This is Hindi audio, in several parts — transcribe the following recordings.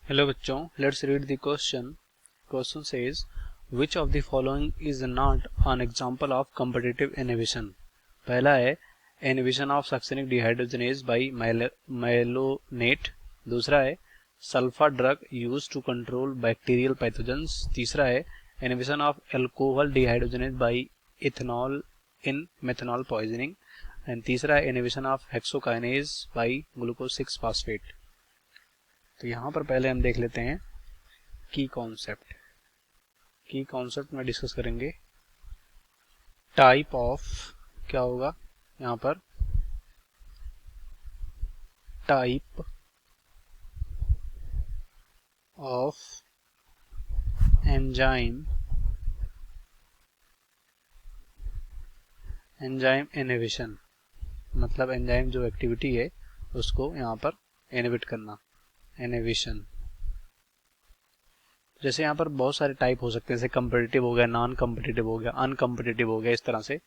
हेलो बच्चों, let's read the question. Question says which of the following is not an example of competitive inhibition. पहला है inhibition of succinic dehydrogenase by malonate. दूसरा है sulfa drug used to control bacterial pathogens. तीसरा है inhibition of alcohol dehydrogenase by ethanol in methanol poisoning. And तीसरा है inhibition of hexokinase by glucose 6 phosphate. तो यहाँ पर पहले हम देख लेते हैं की कॉन्सेप्ट में डिस्कस करेंगे. टाइप ऑफ क्या होगा यहाँ पर, टाइप ऑफ एंजाइम इनहिबिशन, मतलब एंजाइम जो एक्टिविटी है उसको यहाँ पर इनहिबिट करना, इनहिबिशन. जैसे यहाँ पर बहुत सारे टाइप हो सकते हैं, जैसे कम्पिटिटिव हो गया, नॉन कम्पिटिटिव हो गया, अनकम्पिटिटिव हो गया, इस तरह से.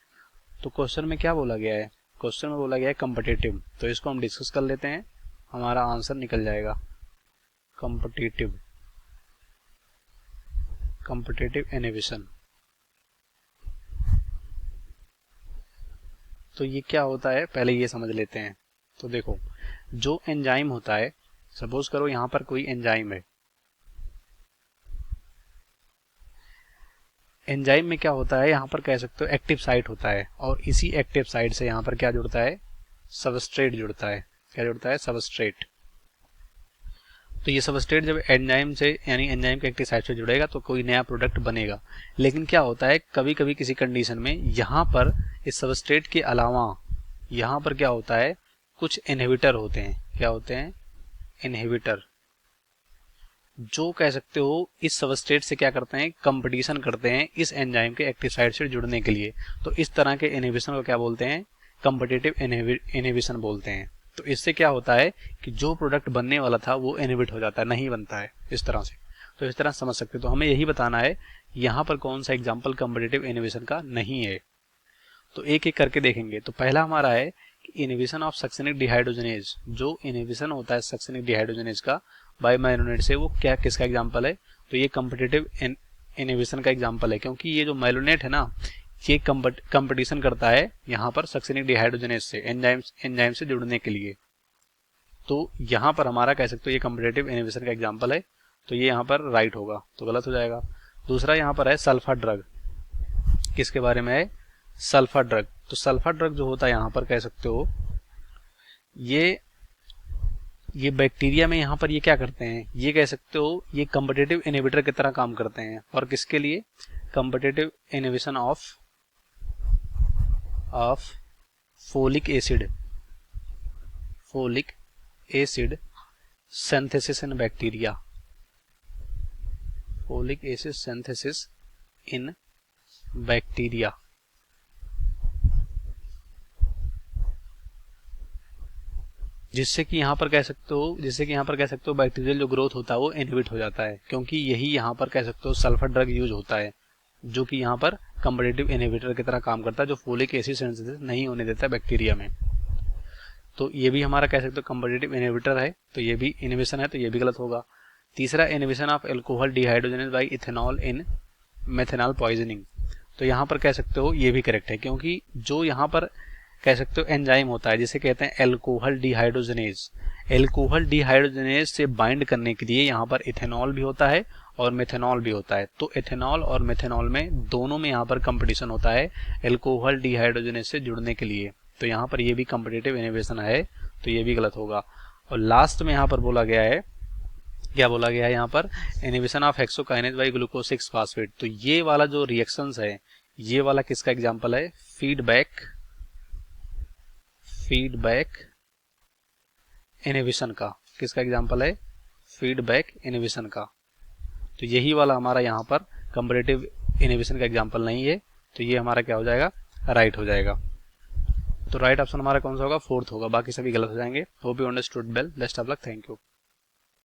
तो क्वेश्चन में क्या बोला गया है, क्वेश्चन में बोला गया है कम्पिटिटिव. तो इसको हम डिस्कस कर लेते हैं, हमारा आंसर निकल जाएगा. Competitive inhibition. तो ये क्या होता है पहले ये समझ लेते हैं. तो देखो, जो एंजाइम होता है, सपोज करो यहाँ पर कोई एंजाइम है. एंजाइम में क्या होता है, यहाँ पर कह सकते हो एक्टिव साइट होता है, और इसी एक्टिव साइट से यहाँ पर क्या जुड़ता है, सबस्ट्रेट जुड़ता है. क्या जुड़ता है, सबस्ट्रेट. तो ये सबस्ट्रेट जब एंजाइम से यानी एंजाइम के एक्टिव साइट से जुड़ेगा तो कोई नया प्रोडक्ट बनेगा. लेकिन क्या होता है, कभी कभी किसी कंडीशन में यहाँ पर इस सबस्ट्रेट के अलावा यहाँ पर क्या होता है, कुछ इनहिबिटर होते हैं. क्या होते हैं, इनहिबिटर, जो कह सकते हो इस सबस्ट्रेट से क्या करते हैं, कंपटीशन करते हैं इस एंजाइम के एक्टिव साइट से जुड़ने के लिए. तो इस तरह के इनहिबिशन को क्या बोलते हैं, कॉम्पिटिटिव इनहिबिशन बोलते हैं. तो इससे क्या होता है कि जो प्रोडक्ट बनने वाला था वो इनहिबिट हो जाता है, नहीं बनता है, इस तरह से. तो इस तरह समझ सकते हो. तो हमें यही बताना है यहाँ पर कौन सा एग्जाम्पल कॉम्पिटिटिव इनहिबिशन का नहीं है. तो एक एक करके देखेंगे. तो पहला हमारा है इनहिबिशन ऑफ सक्सेनिक डिहाइड्रोजनेज. जो इनहिबिशन होता है सक्सेनिक डिहाइड्रोजनेज का बाय माइलोनेट से, वो क्या किसका एग्जांपल है, तो ये कॉम्पिटिटिव इनहिबिशन का एग्जांपल है. क्योंकि ये जो माइलोनेट है ना, ये कंपटीशन करता है यहाँ पर सक्सेनिक डिहाइड्रोजनेज से, एंजाइम से जुड़ने के लिए. तो यहाँ पर हमारा कह सकते हो ये कॉम्पिटिटिव इनहिबिशन का एग्जाम्पल है. तो ये यहाँ पर राइट होगा, तो गलत हो जाएगा. दूसरा यहाँ पर है सल्फा ड्रग. किसके बारे में है, सल्फा ड्रग. तो सल्फा ड्रग जो होता है यहाँ पर कह सकते हो ये बैक्टीरिया में यहाँ पर ये क्या करते हैं, ये कह सकते हो ये कॉम्पिटिटिव इनहिबिटर की तरह काम करते हैं. और किसके लिए, competitive inhibition of folic acid synthesis in bacteria. Folic acid synthesis in bacteria. जिससे कि यहाँ पर कह सकते हो बैक्टीरियल जो ग्रोथ होता है वो इनहिबिट हो जाता है. क्योंकि यही यहाँ पर कह सकते हो सल्फर ड्रग यूज होता है, जो कि यहाँ पर कॉम्पिटिटिव इनहिबिटर की तरह काम करता है, जो फोलिक एसिड सिंथेसिस नहीं होने देता है बैक्टीरिया में. तो ये भी हमारा कह सकते हो कॉम्पिटिटिव इनहिबिटर है. तो ये भी इनहिबिशन है, तो ये भी गलत होगा. तीसरा inhibition of alcohol dehydrogenase by ethanol in methanol poisoning. तो यहाँ पर कह सकते हो ये भी करेक्ट है, क्योंकि जो यहाँ पर कह सकते हो एंजाइम होता है जिसे कहते हैं अल्कोहल डिहाइड्रोजनेज. अल्कोहल डिहाइड्रोजनेज से बाइंड करने के लिए यहाँ पर इथेनॉल भी होता है और मेथनॉल भी होता है. तो इथेनॉल और मेथनॉल में दोनों में यहाँ पर कंपटीशन होता है अल्कोहल डिहाइड्रोजनेज से जुड़ने के लिए. तो यहाँ पर ये भी कॉम्पिटिटिव इनहिबिशन है, तो ये भी गलत होगा. और लास्ट में यहाँ पर बोला गया है, क्या बोला गया है यहाँ पर, inhibition of hexokinase by glucose 6 phosphate. तो ये वाला जो रिएक्शंस है, ये वाला किसका एग्जांपल है, फीडबैक इनहिबिशन का. किसका एग्जांपल है, फीडबैक इनहिबिशन का. तो यही वाला हमारा यहाँ पर कॉम्पिटिटिव इनहिबिशन का एग्जांपल नहीं है. तो ये हमारा क्या हो जाएगा, राइट हो जाएगा. तो राइट ऑप्शन हमारा कौन सा होगा, फोर्थ होगा. बाकी सभी गलत हो जाएंगे. Hope you understood well. Best of luck. Thank you.